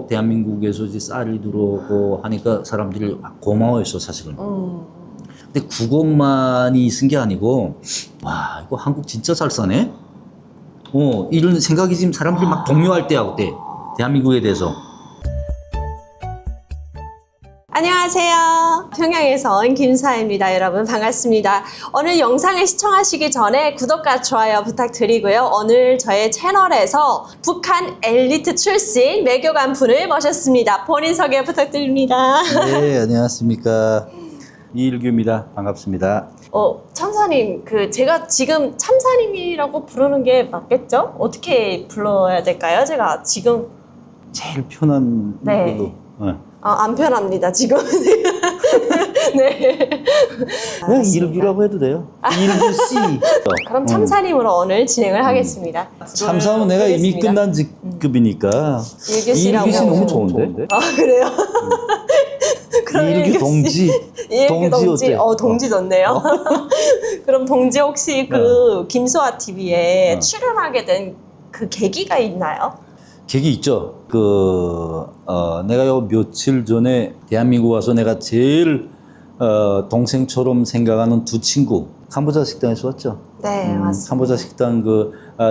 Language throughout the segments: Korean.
또 대한민국에서 이제 쌀이 들어오고 하니까 사람들이 고마워했어, 사실은. 근데 9억만이 쓴 게 아니고, 와, 이거 한국 진짜 잘 사네? 이런 생각이 지금 사람들이 막 동요할 때야, 그때. 대한민국에 대해서. 안녕하세요. 평양에서 온 김사입니다. 여러분 반갑습니다. 오늘 영상을 시청하시기 전에 구독과 좋아요 부탁드리고요. 오늘 저의 채널에서 북한 엘리트 출신 외교관 분을 모셨습니다. 본인 소개 부탁드립니다. 네, 안녕하십니까. 이일규입니다. 반갑습니다. 참사님, 제가 지금 참사님이라고 부르는 게 맞겠죠? 어떻게 불러야 될까요? 제가 지금 제일 편한 네. 걸로. 안 편합니다, 지금. 네. 그냥 이일규라고 해도 돼요. 이일규 씨. 그럼 참사님으로 오늘 진행을 하겠습니다. 참사는 내가 이미 끝난 직급이니까. 이일규 씨라고. 이일규 씨 너무 좋은데? 아, 그래요? 그럼 이일규 동지. 이일규 동지. 어때? 동지 좋네요. 그럼 동지 혹시 김소아 TV에 출연하게 된 그 계기가 있나요? 계기 있죠. 내가 요 며칠 전에 대한민국 와서 내가 제일 동생처럼 생각하는 두 친구 캄보자 식당에서 왔죠. 네, 맞습니다. 캄보자 식당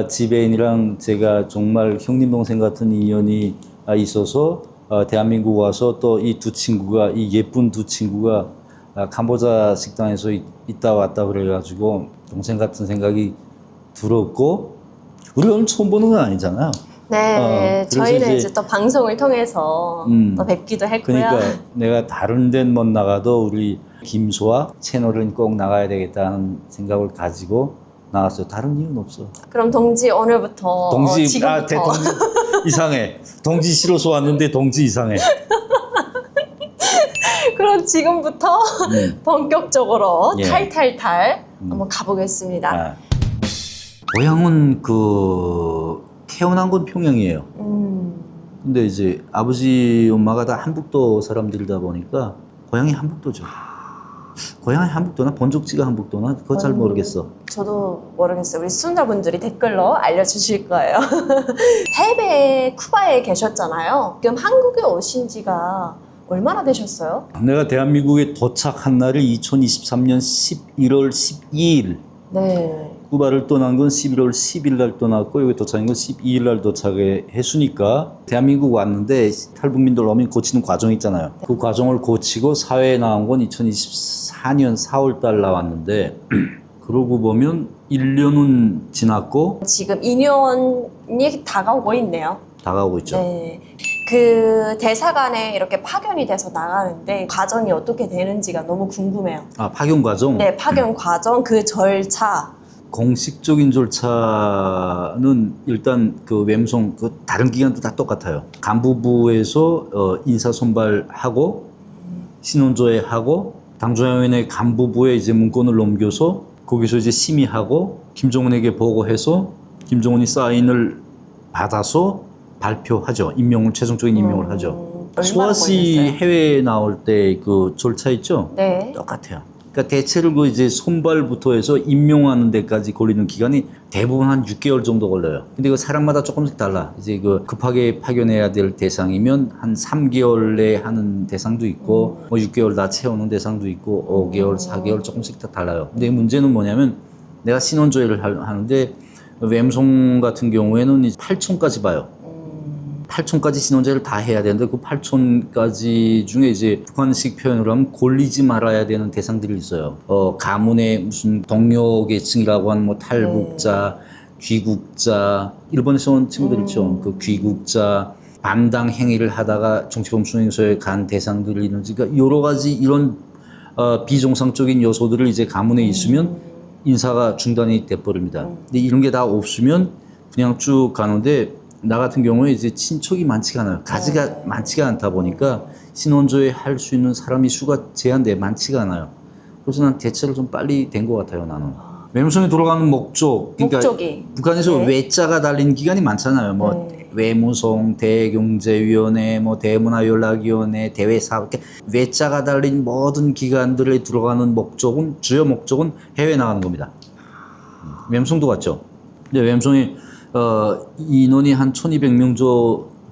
지배인이랑 제가 정말 형님 동생 같은 인연이 있어서 대한민국 와서 또 이 두 친구가 이 예쁜 두 친구가 캄보자 식당에서 있다 왔다 그래가지고 동생 같은 생각이 들었고 우리 오늘 처음 보는 건 아니잖아요. 네, 저희는 이제 또 방송을 통해서 또 뵙기도 했고요. 그러니까 내가 다른 데는 못 나가도 우리 김소아 채널은 꼭 나가야 되겠다는 생각을 가지고 나왔어요. 다른 이유는 없어. 그럼 동지 오늘부터 지금부터 동지 이상해. 동지 싫어서 왔는데 동지 이상해. 그럼 지금부터 본격적으로 예. 탈탈탈 한번 가보겠습니다. 고향은 태어난 건 평양이에요. 근데 이제 아버지 엄마가 다 한북도 사람들이다 보니까 고향이 한북도죠. 고향이 한북도나 본적지가 한북도나 그거 잘 모르겠어. 저도 모르겠어요. 우리 시청자분들이 댓글로 알려주실 거예요. 해외 쿠바에 계셨잖아요. 지금 한국에 오신 지가 얼마나 되셨어요? 내가 대한민국에 도착한 날이 2023년 11월 12일. 네. 쿠바를 떠난 건 11월 10일 날 떠났고 여기 도착한 건 12일 날 도착을 했으니까 대한민국 왔는데 탈북민들 오면 고치는 과정 있잖아요. 그 과정을 고치고 사회에 나온 건 2024년 4월 달 나왔는데 그러고 보면 1년은 지났고 지금 2년이 다가오고 있네요. 다가오고 있죠. 네. 그 대사관에 이렇게 파견이 돼서 나가는데 과정이 어떻게 되는지가 너무 궁금해요. 파견 과정? 네, 파견 과정, 그 절차. 공식적인 절차는 일단 외무성 다른 기관도 다 똑같아요. 간부부에서 인사 선발하고 신원조회하고 당중앙위원회 간부부에 이제 문건을 넘겨서 거기서 이제 심의하고 김정은에게 보고해서 김정은이 사인을 받아서 발표하죠. 최종적인 임명을 하죠. 소아 씨 해외에 나올 때 그 절차 있죠? 네. 똑같아요. 그러니까 대체로 이제 선발부터 해서 임명하는 데까지 걸리는 기간이 대부분 한 6개월 정도 걸려요. 근데 그 사람마다 조금씩 달라. 이제 급하게 파견해야 될 대상이면 한 3개월 내에 하는 대상도 있고, 6개월 다 채우는 대상도 있고, 5개월, 4개월 조금씩 다 달라요. 근데 문제는 뭐냐면 내가 신원조회를 하는데 외무성 같은 경우에는 8촌까지 봐요. 8촌까지 신원조회를 다 해야 되는데 그 8촌까지 중에 이제 북한식 표현으로 하면 골리지 말아야 되는 대상들이 있어요. 가문의 무슨 동료계층이라고 하는 탈북자, 귀국자, 일본에서 온 친구들 있죠. 그 귀국자, 반당 행위를 하다가 정치범수행소에 간 대상들이 있는지, 그러니까 여러 가지 이런 비정상적인 요소들을 이제 가문에 있으면 인사가 중단이 돼버립니다. 근데 이런 게 다 없으면 그냥 쭉 가는데 나 같은 경우에 이제 친척이 많지가 않아요. 가지가 많지가 않다 보니까 신원조회 할 수 있는 사람이 수가 제한돼 많지가 않아요. 그래서 난 대체로 좀 빨리 된 것 같아요, 나는. 외무성에 돌아가는 목적, 그러니까 목적이. 북한에서 외자가 달린 기간이 많잖아요. 외무성, 대경제위원회, 대문화연락위원회, 대외사업, 외자가 달린 모든 기관들에 들어가는 목적은 주요 목적은 해외 나가는 겁니다. 외무성도 같죠. 근데 외무성이 인원이 한 1,200명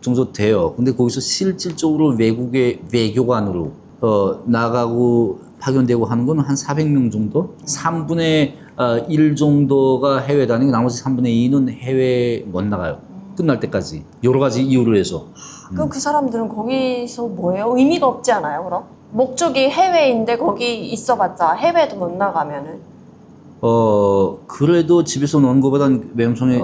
정도 돼요. 근데 거기서 실질적으로 외국의 외교관으로 나가고 파견되고 하는 건 한 400명 정도? 3분의 1 정도가 해외 다니고 나머지 3분의 2는 해외 못 나가요. 끝날 때까지. 여러 가지 이유로 해서. 그럼 그 사람들은 거기서 뭐예요? 의미가 없지 않아요, 그럼? 목적이 해외인데 거기 있어봤자 해외도 못 나가면은. 그래도 집에서 노는 것보단 외음성에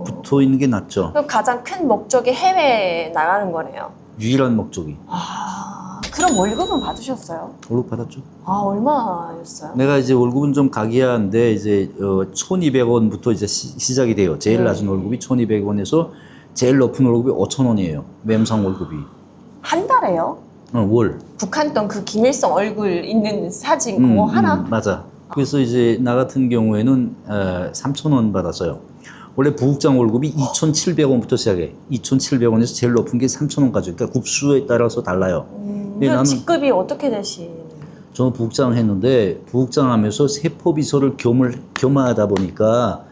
붙어 있는 게 낫죠. 그럼 가장 큰 목적이 해외에 나가는 거네요. 유일한 목적이. 그럼 월급은 받으셨어요? 월급 받았죠. 얼마였어요? 내가 이제 월급은 좀 가기한데 이제 1,200원부터 이제 시작이 돼요. 제일 낮은 월급이 1,200원에서 제일 높은 월급이 5,000원이에요. 외음성 월급이. 한 달에요? 월. 북한 돈 그 김일성 얼굴 있는 사진 그거 하나? 맞아. 그래서 이제 나 같은 경우에는 3,000원 받았어요. 원래 부국장 월급이 2,700원부터 시작해. 2,700원에서 제일 높은 게 3,000원까지. 그러니까 국수에 따라서 달라요. 근데 그 직급이 어떻게 되시는? 저는 부국장을 했는데 부국장 하면서 세포비서를 겸하다 보니까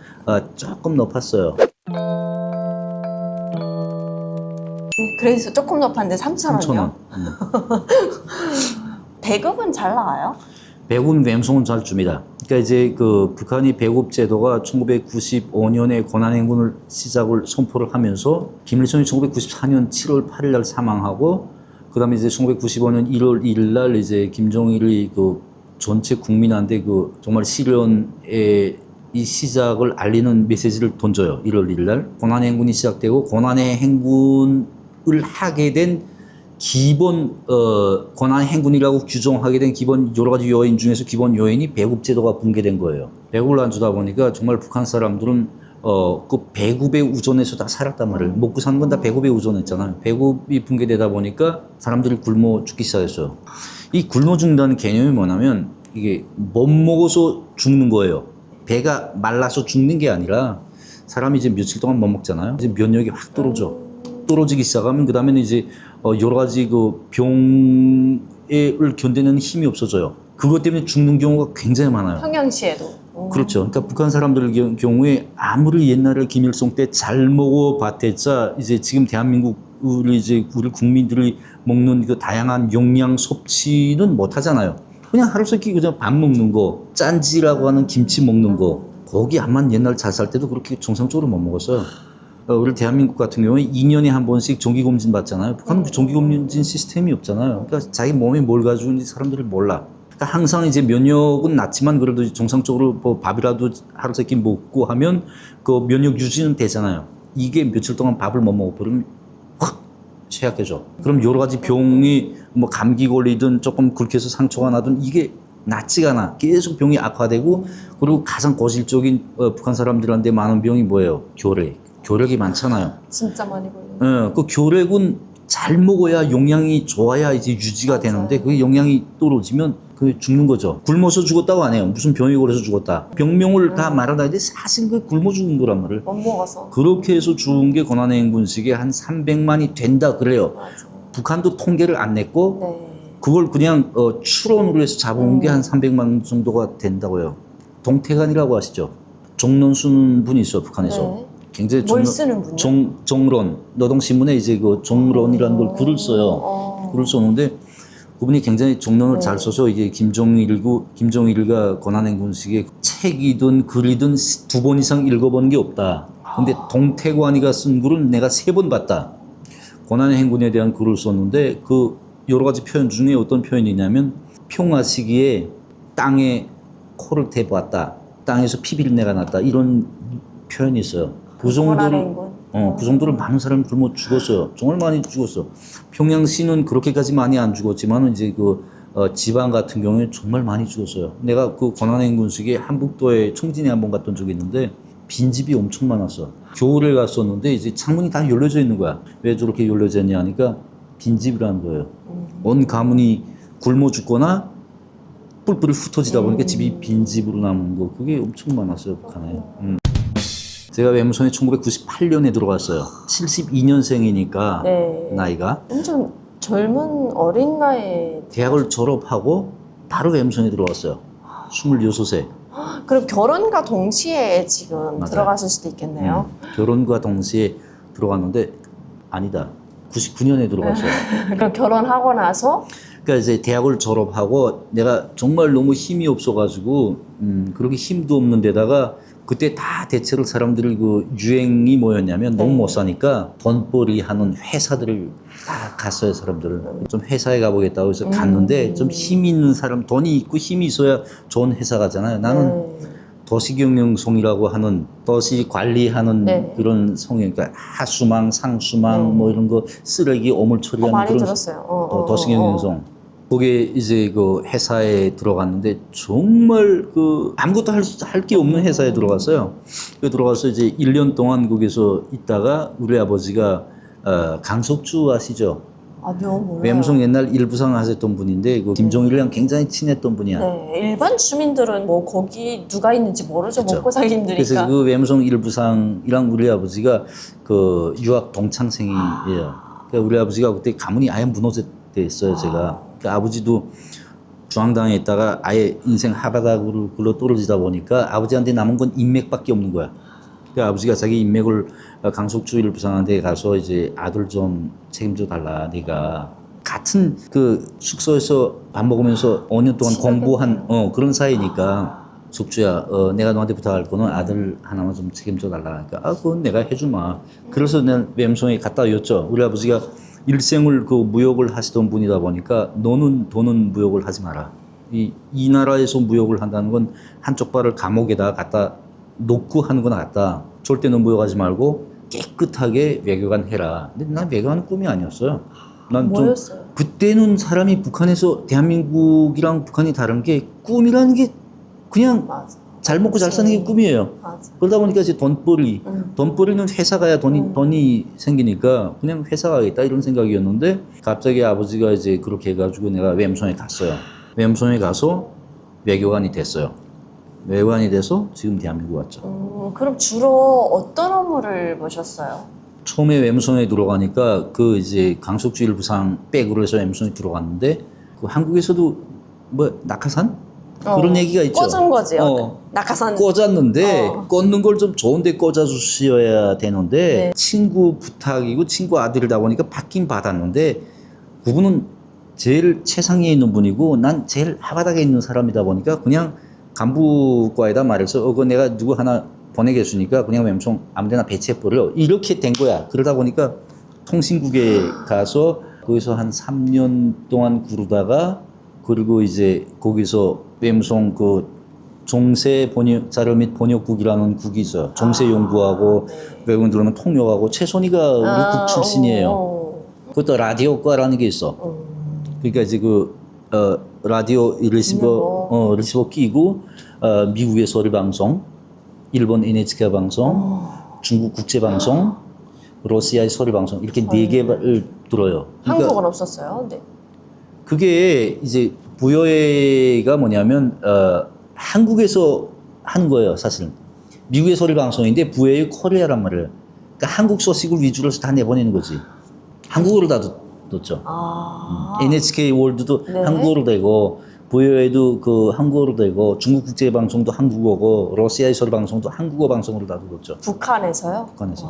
조금 높았어요. 그래서 조금 높았는데 3,000원이요? 3,000원. 배급은 잘 나와요? 배급 외음성은 잘 줍니다. 그러니까 이제 그 북한이 배급 제도가 1995년에 권한행군을 시작을 선포를 하면서 김일성이 1994년 7월 8일 날 사망하고 그다음에 이제 1995년 1월 1일 날 이제 김정일이 그 전체 국민한테 그 정말 실현의 이 시작을 알리는 메시지를 던져요. 1월 1일 날 권한행군이 시작되고 권한의 행군을 하게 된 기본 권한행군이라고 규정하게 된 기본 여러 가지 요인 중에서 기본 요인이 배급 제도가 붕괴된 거예요. 배급을 안 주다 보니까 정말 북한 사람들은 그 배급의 우선에서 다 살았단 말이에요. 먹고 사는 건 다 배급에 우선했잖아요. 배급이 붕괴되다 보니까 사람들이 굶어 죽기 시작했어요. 이 굶어 죽는다는 개념이 뭐냐면 이게 못 먹어서 죽는 거예요. 배가 말라서 죽는 게 아니라 사람이 이제 며칠 동안 못 먹잖아요. 이제 면역이 확 떨어지기 시작하면 그 다음에는 이제 여러 가지 그 병을 견디는 힘이 없어져요. 그것 때문에 죽는 경우가 굉장히 많아요. 평양시에도. 그렇죠. 그러니까 북한 사람들 경우에 아무리 옛날에 김일성 때 잘 먹어봤댔자 이제 지금 대한민국 우리 국민들이 먹는 그 다양한 용량 섭취는 못 하잖아요. 그냥 하루세끼 그냥 밥 먹는 거, 짠지라고 하는 김치 먹는 거, 거기 암만 옛날 잘 살 때도 그렇게 정상적으로 못 먹었어요. 우리 대한민국 같은 경우에 2년에 한 번씩 정기검진 받잖아요. 북한은 그 정기검진 시스템이 없잖아요. 그러니까 자기 몸에 뭘 가지고 있는지 사람들이 몰라. 그러니까 항상 이제 면역은 낮지만 그래도 정상적으로 뭐 밥이라도 하루 세끼 먹고 하면 그 면역 유지는 되잖아요. 이게 며칠 동안 밥을 못 먹어버리면 확 취약해져. 그럼 여러 가지 병이 뭐 감기 걸리든 조금 긁혀서 상처가 나든 이게 낫지가 않아. 계속 병이 악화되고 그리고 가장 거실적인 북한 사람들한테 많은 병이 뭐예요? 교력이 많잖아요. 진짜 많이 걸려요. 그 교력은 잘 먹어야 용량이 좋아야 이제 유지가 되는데 그 용량이 떨어지면 그 죽는 거죠. 굶어서 죽었다고 안 해요. 무슨 병이 걸려서 죽었다. 병명을 다 말하는데 사실 그 굶어 죽은 거란 말을. 못 먹어서. 그렇게 해서 죽은 게 권한행군식에 한 300만이 된다 그래요. 맞아. 북한도 통계를 안 냈고 네. 그걸 그냥 추론으로 해서 잡아온 게 한 300만 정도가 된다고요. 동태관이라고 아시죠? 정론 쓰는 분이 있어 북한에서. 네. 굉장히 뭘 쓰는 분이요? 정론 노동신문에 이제 그 정론이라는 걸 글을 써요. 글을 썼는데 그분이 굉장히 정론을 잘 써서 이게 김정일과 권한행군식의 책이든 글이든 2번 이상 읽어본 게 없다. 근데 동태관이가 쓴 글은 내가 3번 봤다. 권한행군에 대한 글을 썼는데 그 여러 가지 표현 중에 어떤 표현이냐면 평화 시기에 땅에 코를 대보았다. 땅에서 피비린내가 났다. 이런 표현이 있어요. 그 정도로 많은 사람이 굶어 죽었어요. 정말 많이 죽었어. 평양시는 그렇게까지 많이 안 죽었지만 이제 그 지방 같은 경우에 정말 많이 죽었어요. 내가 그 권한행군식에 한북도에 청진에 한번 갔던 적이 있는데 빈집이 엄청 많았어. 겨울에 갔었는데 이제 창문이 다 열려져 있는 거야. 왜 저렇게 열려져 있냐 하니까 빈집이라는 거예요. 온 가문이 굶어 죽거나 뿔뿔이 흩어지다 보니까 집이 빈집으로 남은 거 그게 엄청 많았어요 북한에. 제가 외무성에 1998년에 들어갔어요. 72년생이니까 네. 나이가. 엄청 젊은 어린 나이에. 대학을 졸업하고 바로 외무성에 들어갔어요. 26세. 그럼 결혼과 동시에 지금 맞아요. 들어가실 수도 있겠네요. 결혼과 동시에 들어갔는데 아니다. 99년에 들어갔어요. 그럼 결혼하고 나서 그러니까 이제 대학을 졸업하고 내가 정말 너무 힘이 없어가지고 그렇게 힘도 없는 데다가 그때 다 대체로 사람들이 그 유행이 뭐였냐면 너무 못 사니까 돈벌이 하는 회사들을 다 갔어요. 사람들을 좀 회사에 가보겠다고 해서 갔는데 좀 힘 있는 사람, 돈이 있고 힘이 있어야 좋은 회사 가잖아요. 나는 도시경영성이라고 하는 도시 관리하는 네. 그런 성이 그러니까 하수망, 상수망 뭐 이런 거 쓰레기 오물 처리하는 많이 그런 들었어요. 도시경영성. 거기에 이제 그 회사에 들어갔는데 정말 그 아무것도 할 게 없는 회사에 들어갔어요. 그 들어가서 이제 1년 동안 거기서 있다가 우리 아버지가 강석주 아시죠? 아니요, 몰라요. 웸성 옛날 일부상 하셨던 분인데 그 김종일이랑 굉장히 친했던 분이야. 네, 일반 주민들은 뭐 거기 누가 있는지 모르죠. 그쵸. 먹고 살기 힘드니까. 그래서 그 웸성 일부상이랑 우리 아버지가 그 유학 동창생이에요. 그러니까 우리 아버지가 그때 가문이 아예 무너졌대요, 제가. 그 아버지도 중앙당에 있다가 아예 인생 하바닥으로 굴러 떨어지다 보니까 아버지한테 남은 건 인맥밖에 없는 거야. 그 아버지가 자기 인맥을 강석주 일부상한테 가서 이제 아들 좀 책임져 달라. 네가 같은 그 숙소에서 밥 먹으면서 5년 동안 공부한 그런 사이니까 석주야 내가 너한테 부탁할 거는 아들 하나만 좀 책임져 달라. 그러니까 그건 내가 해주마. 그래서 난 웸성에 갔다 였죠. 우리 아버지가 일생을 그 무역을 하시던 분이다 보니까 너는 돈은 무역을 하지 마라. 이 나라에서 무역을 한다는 건 한쪽 발을 감옥에다 갖다 놓고 하는 건 같다. 절대 너 무역하지 말고 깨끗하게 외교관 해라. 근데 난 외교관은 꿈이 아니었어요. 난 좀 뭐였어요? 그때는 사람이 북한에서 대한민국이랑 북한이 다른 게 꿈이라는 게 그냥 맞아. 잘 먹고 잘 사는 게 꿈이에요. 맞아. 그러다 보니까 이제 돈벌이는 회사 가야 돈이 생기니까 그냥 회사 가겠다 이런 생각이었는데 갑자기 아버지가 이제 그렇게 해가지고 내가 웸성에 갔어요. 웸성에 가서 외교관이 됐어요. 외교관이 돼서 지금 대한민국 왔죠. 그럼 주로 어떤 업무를 보셨어요? 처음에 웸성에 들어가니까 그 이제 강석주 일부상 백으로 해서 웸성에 들어갔는데 그 한국에서도 뭐 낙하산? 그런 얘기가 있죠. 꽂은 거지요. 낙하산. 꽂았는데 꽂는 걸 좀 좋은데 꽂아주셔야 되는데 네. 친구 부탁이고 친구 아들이다 보니까 받긴 받았는데 그분은 제일 최상위에 있는 분이고 난 제일 하바닥에 있는 사람이다 보니까 그냥 간부과에다 말해서 그거 내가 누구 하나 보내겠으니까 그냥 웸성 아무데나 배치해버려 이렇게 된 거야. 그러다 보니까 통신국에 가서 거기서 한 3년 동안 구르다가 그리고 이제 거기서 웸성 그 종세 번역 자료 및 번역국이라는 국이 있어요. 종세 연구하고 외국인 들어오면 통역하고 최선희가 우리 국 출신이에요. 그것도 라디오과라는 게 있어. 그러니까 이제 그 라디오 리시버 끼고 미국의 소리 방송, 일본 NHK 방송, 중국 국제 방송, 러시아의 소리 방송 이렇게 4개를 들어요. 그러니까 한국은 없었어요. 네. 그게 이제 부여회가 뭐냐면 한국에서 한 거예요, 사실은. 미국의 소리 방송인데 부여회 코리아란 말이에요. 그러니까 한국 소식을 위주로 해서 다 내보내는 거지. 한국어로 다 듣죠. NHK 월드도 네. 한국어로 되고 부여회도 그 한국어로 되고 중국 국제 방송도 한국어고 러시아의 소리 방송도 한국어 방송으로 다 듣죠. 북한에서요? 북한에서.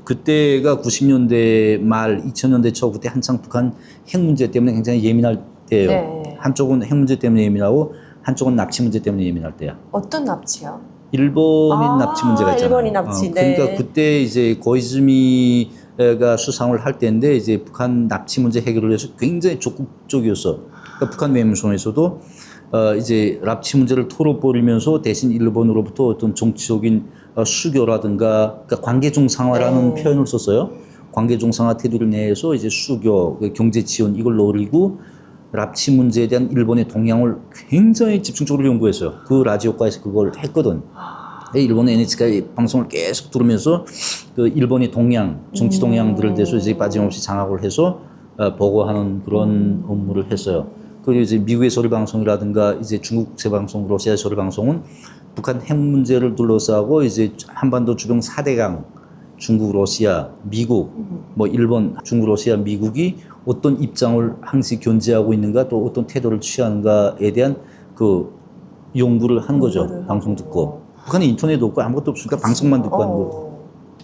그때가 90년대 말 2000년대 초 그때 한창 북한 핵 문제 때문에 굉장히 예민할 때예요. 네. 한쪽은 핵 문제 때문에 예민하고 한쪽은 납치 문제 때문에 예민할 때야. 어떤 납치요? 일본인 납치 문제가 있잖아요. 일본인 납치. 그러니까 네. 그때 이제 고이즈미가 수상을 할 때인데 이제 북한 납치 문제 해결을 위해서 굉장히 적극적이었어. 그러니까 북한 외무성에서도 이제 납치 문제를 털어버리면서 대신 일본으로부터 어떤 정치적인 수교라든가 그러니까 관계 중상화라는 표현을 썼어요. 관계 중상화 태도를 내서 이제 수교, 경제 지원 이걸 노리고 납치 문제에 대한 일본의 동향을 굉장히 집중적으로 연구했어요. 그 라디오과에서 그걸 했거든. 일본 NHK 방송을 계속 들으면서 그 일본의 동향, 정치 동향들을 대해서 이제 빠짐없이 장악을 해서 보고하는 그런 업무를 했어요. 그리고 이제 미국의 소리 방송이라든가 이제 중국 국제 방송, 러시아 소리 방송은 북한 핵 문제를 둘러싸고 이제 한반도 주변 4대강 중국, 러시아, 미국, 뭐 일본, 중국, 러시아, 미국이 어떤 입장을 항시 견제하고 있는가 또 어떤 태도를 취하는가에 대한 그 연구를 한 거죠. 방송 듣고. 북한에 인터넷도 없고 아무것도 없으니까 방송만 듣고 하는 거.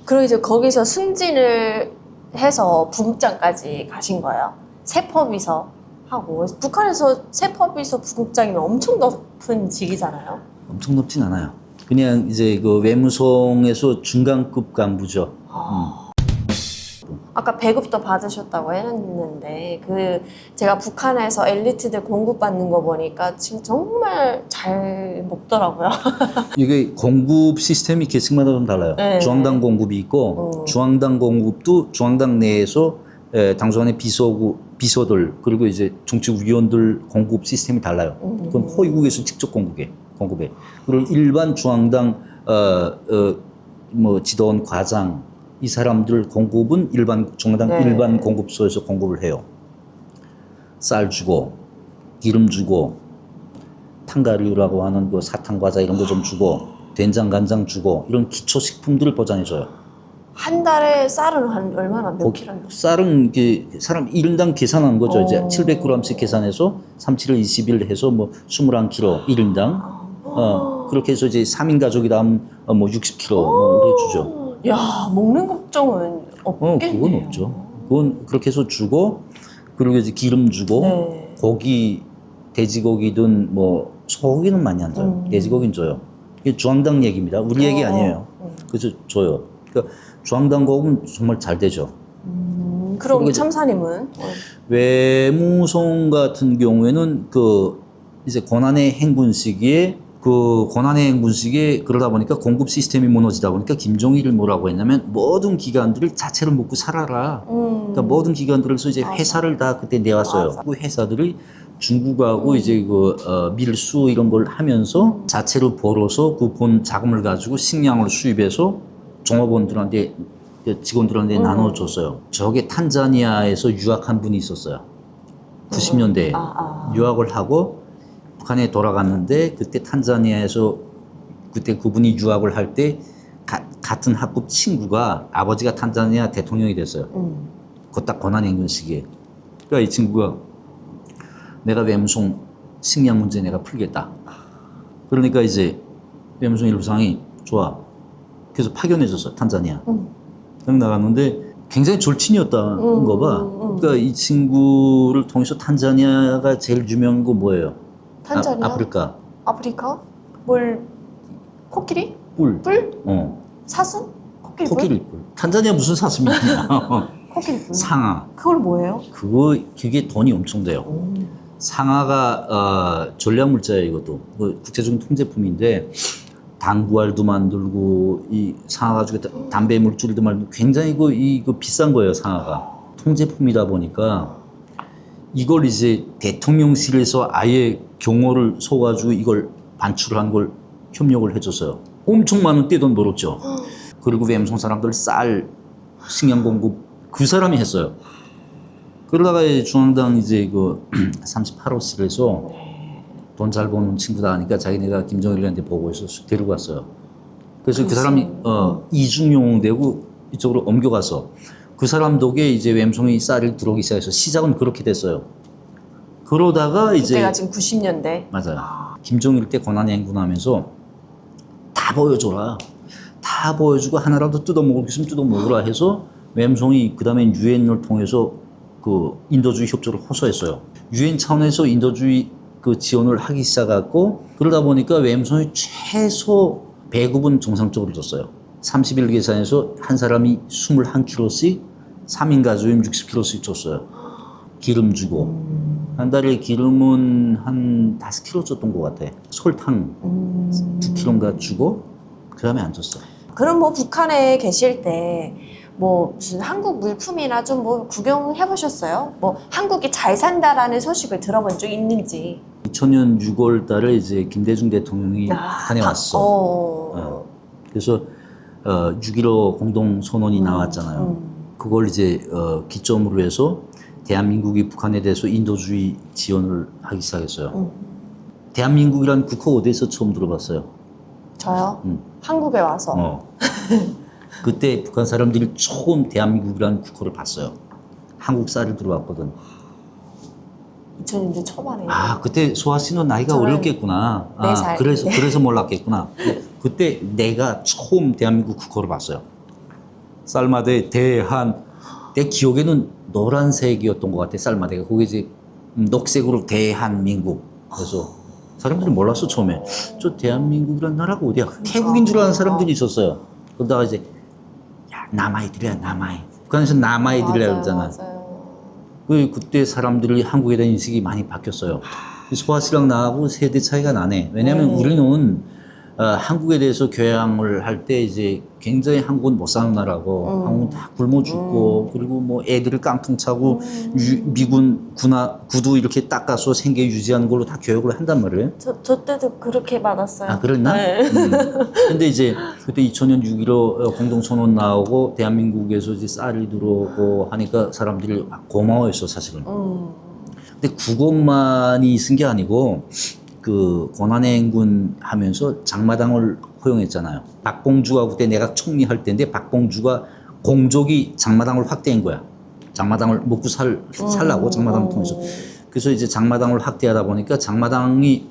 그리고 이제 거기서 승진을 해서 부국장까지 가신 거예요? 세법이서 하고 북한에서 세법이서 부국장이면 엄청 높은 직이잖아요. 엄청 높진 않아요. 그냥 이제 그 외무성에서 중간급 간부죠. 아까 배급도 받으셨다고 했는데 제가 북한에서 엘리트들 공급받는 거 보니까 지금 정말 잘 먹더라고요. 이게 공급 시스템이 계층마다 좀 달라요. 네. 중앙당 공급이 있고 중앙당 공급도 중앙당 내에서 당선의 비서들 그리고 이제 정치위원들 공급 시스템이 달라요. 그건 호위국에서 직접 공급해. 그리고 일반 중앙당 뭐 지도원 과장 이 사람들 공급은 중앙당 네. 일반 공급소에서 공급을 해요. 쌀 주고 기름 주고 탕가류라고 하는 그 사탕 과자 이런 거 좀 주고 된장 간장 주고 이런 기초 식품들을 보장해줘요. 한 달에 쌀은 한 얼마나 몇 킬로? 쌀은 이게 사람 1인당 계산한 거죠. 이제 700g씩 계산해서 37을 20일 해서 뭐 21kg 1인당. 그렇게 해서 이제 3인 가족이다 하면 뭐 60kg 이렇게 주죠. 야, 먹는 걱정은 없겠네요. 그건 없죠. 그건 그렇게 해서 주고 그리고 이제 기름 주고 네. 고기 돼지고기든 뭐 소고기는 많이 안 줘요. 돼지고기는 줘요. 이게 중앙당 얘기입니다. 우리 얘기 아니에요. 그래서 줘요. 그러니까 중앙당 공급은 정말 잘 되죠. 그럼 참사님은? 외무성 같은 경우에는 그 이제 고난의 행군 시기에 그러다 보니까 공급 시스템이 무너지다 보니까 김정일을 뭐라고 했냐면 모든 기관들을 자체를 먹고 살아라. 그러니까 모든 기관들에서 이제 회사를 다 그때 내왔어요. 그 회사들이 중국하고 이제 밀수 이런 걸 하면서 자체로 벌어서 그 본 자금을 가지고 식량을 수입해서 종업원들한테 직원들한테 나눠줬어요. 저게 탄자니아에서 유학한 분이 있었어요. 90년대에 유학을 하고 북한에 돌아갔는데 그때 탄자니아에서 그때 그분이 유학을 할 때 같은 학급 친구가 아버지가 탄자니아 대통령이 됐어요. 그거 딱 고난행군 시기에. 그러니까 이 친구가 내가 외무성 식량 문제 내가 풀겠다. 그러니까 이제 외무성 일부상이 좋아. 그래서 파견해줬어 탄자니아. 그냥 나갔는데 굉장히 절친이었다는 거 봐. 그러니까 이 친구를 통해서 탄자니아가 제일 유명한 거 뭐예요? 탄자니아? 아프리카. 아프리카? 뭘? 코끼리? 뿔. 뿔? 어. 사슴? 코끼리 뿔? 코끼리 뿔. 탄자니아 무슨 사슴이 있냐. 코끼리 뿔. 상아. 그걸 뭐예요? 그게 돈이 엄청 돼요. 상아가 전략물자예요, 이것도. 국제적인 통제품인데 당구알도 만들고 이 상아 가지고 담배 물질도 만들고 굉장히 이거 비싼 거예요, 상아가. 통제품이다 보니까 이걸 이제 대통령실에서 아예 경호를 서가지고 이걸 반출한 걸 협력을 해줬어요. 엄청 많은 떼돈 벌었죠. 그리고 외무성 사람들 쌀, 식량 공급 그 사람이 했어요. 그러다가 중앙당 이제 38호실에서 돈 잘 버는 친구다 하니까 자기네가 김정일한테 보고해서 데리고 갔어요. 그래서 그 사람이 이중용되고 이쪽으로 옮겨가서 그 사람 덕에 이제 외무성이 쌀을 들어오기 시작해서 시작은 그렇게 됐어요. 그러다가 이제 그때가 지금 90년대. 맞아요. 김정일 때 고난의 행군하면서 다 보여줘라. 다 보여주고 하나라도 뜯어먹을 게 있으면 뜯어먹으라 해서 외무성이 그 다음에 유엔을 통해서 그 인도주의 협조를 호소했어요. 유엔 차원에서 인도주의 그 지원을 하기 시작했고 그러다 보니까 외무성이 최소 배급은 정상적으로 줬어요. 30일 계산해서 한 사람이 21kg씩 3인 가족이면 60kg씩 줬어요. 기름 주고 한 달에 기름은 한 5kg 줬던 것 같아. 설탕 2kg인가 주고 그 다음에 안 줬어요. 그럼 뭐 북한에 계실 때 뭐 무슨 한국 물품이나 좀 뭐 구경해 보셨어요? 뭐 한국이 잘 산다라는 소식을 들어본 적 있는지. 2000년 6월 달에 이제 김대중 대통령이 북한에 왔어. 그래서 6.15 공동선언이 나왔잖아요. 그걸 이제 기점으로 해서 대한민국이 북한에 대해서 인도주의 지원을 하기 시작했어요. 대한민국이란 국호 어디에서 처음 들어봤어요? 저요? 한국에 와서. 그때 북한 사람들이 처음 대한민국이라는 국호를 봤어요. 한국 쌀을 들어왔거든. 2000년대 초반에. 그때 소아 씨는 나이가 어렸겠구나. 4살. 그래서 몰랐겠구나. 그때 내가 처음 대한민국 국호를 봤어요. 쌀마대 대한 내 기억에는 노란색이었던 것 같아, 쌀마대가. 거기 이제 녹색으로 대한민국. 그래서 사람들이 몰랐어, 처음에. 저 대한민국이란 나라가 어디야? 태국인 줄 아는 사람들이 있었어요. 그러다가 이제, 야, 남아이들이야, 남아이. 북한에서 남아이들이라 그러잖아. 맞아요. 그때 사람들이 한국에 대한 인식이 많이 바뀌었어요. 소아 씨랑 나하고 세대 차이가 나네. 왜냐면 우리는 한국에 대해서 교양을 할 때 이제 굉장히 한국은 못 사는 나라고 한국은 다 굶어 죽고 그리고 뭐 애들을 깡통 차고 미군 구두 이렇게 닦아서 생계 유지하는 걸로 다 교육을 한단 말이에요. 저 때도 그렇게 받았어요. 아, 그랬나? 네. 근데 이제 그때 2000년 6.15 공동선언 나오고 대한민국에서 이제 쌀이 들어오고 하니까 사람들이 고마워했어, 사실은. 근데 국어만이 쓴 게 아니고 그 권한행군 하면서 장마당을 허용했잖아요. 박봉주가 그때 내각 총리할 때인데 박봉주가 공족이 장마당을 확대한 거야. 장마당을 먹고 살라고 장마당을 통해서. 그래서 이제 장마당을 확대하다 보니까 장마당이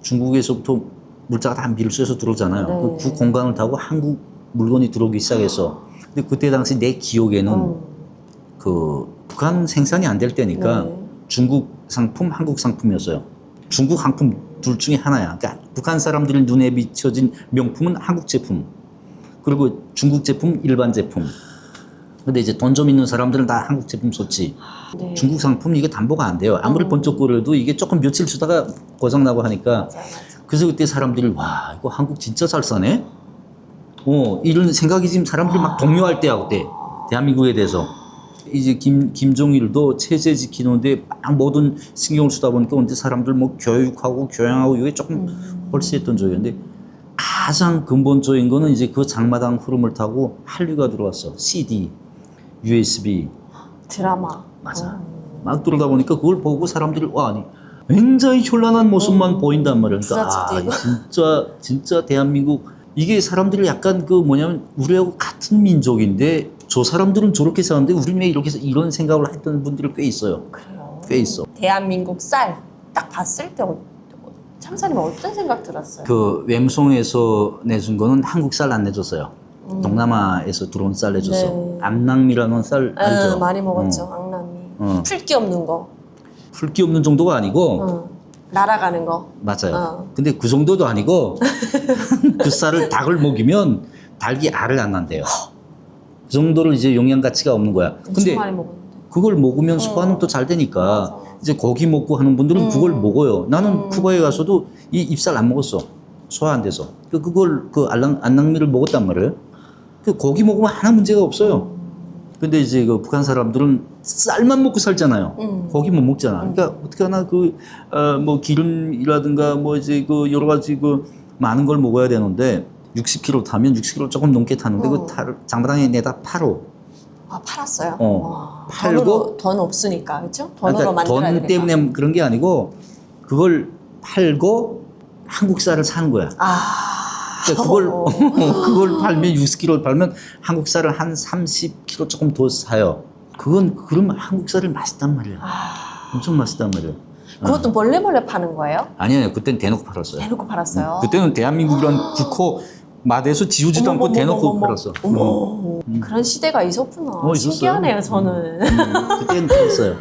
중국에서부터 물자가 다 밀수해서 들어오잖아요. 네. 그 공간을 타고 한국 물건이 들어오기 시작해서. 근데 그때 당시 내 기억에는 그 북한 생산이 안 될 때니까 중국 상품, 한국 상품이었어요. 중국 상품 둘 중에 하나야. 그러니까 북한 사람들 눈에 비춰진 명품은 한국 제품. 그리고 중국 제품, 일반 제품. 근데 이제 돈 좀 있는 사람들은 다 한국 제품 썼지. 네. 중국 상품 이게 담보가 안 돼요. 아무리 번쩍거려도 이게 조금 며칠 쓰다가 고장나고 하니까. 맞아. 그래서 그때 사람들이 와, 이거 한국 진짜 잘 사네? 이런 생각이 지금 사람들이 막 동요할 때야, 그때. 대한민국에 대해서. 이제 김종일도 체제 지키는데 막 모든 신경을 쓰다 보니까 언제 사람들 뭐 교육하고 교양하고 이게 조금 헐시했던 적이었는데 가장 근본적인 거는 이제 그 장마당 흐름을 타고 한류가 들어왔어. CD, USB. 드라마. 맞아. 막 들어다 보니까 그걸 보고 사람들이 와, 아니 굉장히 현란한 모습만 보인단 말이야. 그러니까 부잣집도 진짜 대한민국 이게 사람들이 약간 그 뭐냐면 우리하고 같은 민족인데 저 사람들은 저렇게 사는데 우리는 왜 이렇게 이런 생각을 했던 분들이 꽤 있어요. 그래요. 꽤 있어. 대한민국 쌀 딱 봤을 때 참사님 어떤 생각 들었어요? 그 웸송에서 내준 거는 한국 쌀 안 내줬어요. 동남아에서 들어온 쌀 내줬어. 네. 암낭미라는 쌀 알죠? 많이 먹었죠. 악남이. 풀기 없는 거. 풀기 없는 정도가 아니고 날아가는 거. 맞아요. 근데 그 정도도 아니고 그 쌀을 닭을 먹이면 닭이 알을 안 낳는데요. 그 정도로 이제 영양 가치가 없는 거야. 근데 많이 먹었는데. 그걸 먹으면 소화는 또 잘 되니까 이제 고기 먹고 하는 분들은 그걸 먹어요. 나는 쿠바에 가서도 이 잎살 안 먹었어. 소화 안 돼서. 그걸 그 안낭미를 먹었단 말이에요. 그 고기 먹으면 하나 문제가 없어요. 근데 이제 그 북한 사람들은 쌀만 먹고 살잖아요. 고기 못 먹잖아. 그러니까 어떻게 하나 뭐 기름이라든가 뭐 이제 그 여러 가지 그 많은 걸 먹어야 되는데 60km 타면 60km 조금 넘게 타는데 그 장마당에 내다 팔어. 아, 팔았어요? 팔고 돈 없으니까, 그렇죠? 돈으로 그러니까 만들어야 돈 되니까. 때문에 그런 게 아니고 그걸 팔고 한국 쌀을 사는 거야. 그러니까 그걸 팔면 60kg 팔면 한국 쌀을 한 30kg 조금 더 사요. 그러면 한국 쌀이 맛있단 말이야. 엄청 맛있단 말이야. 그것도 몰래 파는 거예요? 아니요, 그때는 대놓고 팔았어요. 대놓고 팔았어요? 그때는 대한민국이란 국호 마대에서 지우지도 않고 대놓고 팔았어. 그런 시대가 있었구나. 있었어요. 신기하네요, 저는. 그때는 팔았어요.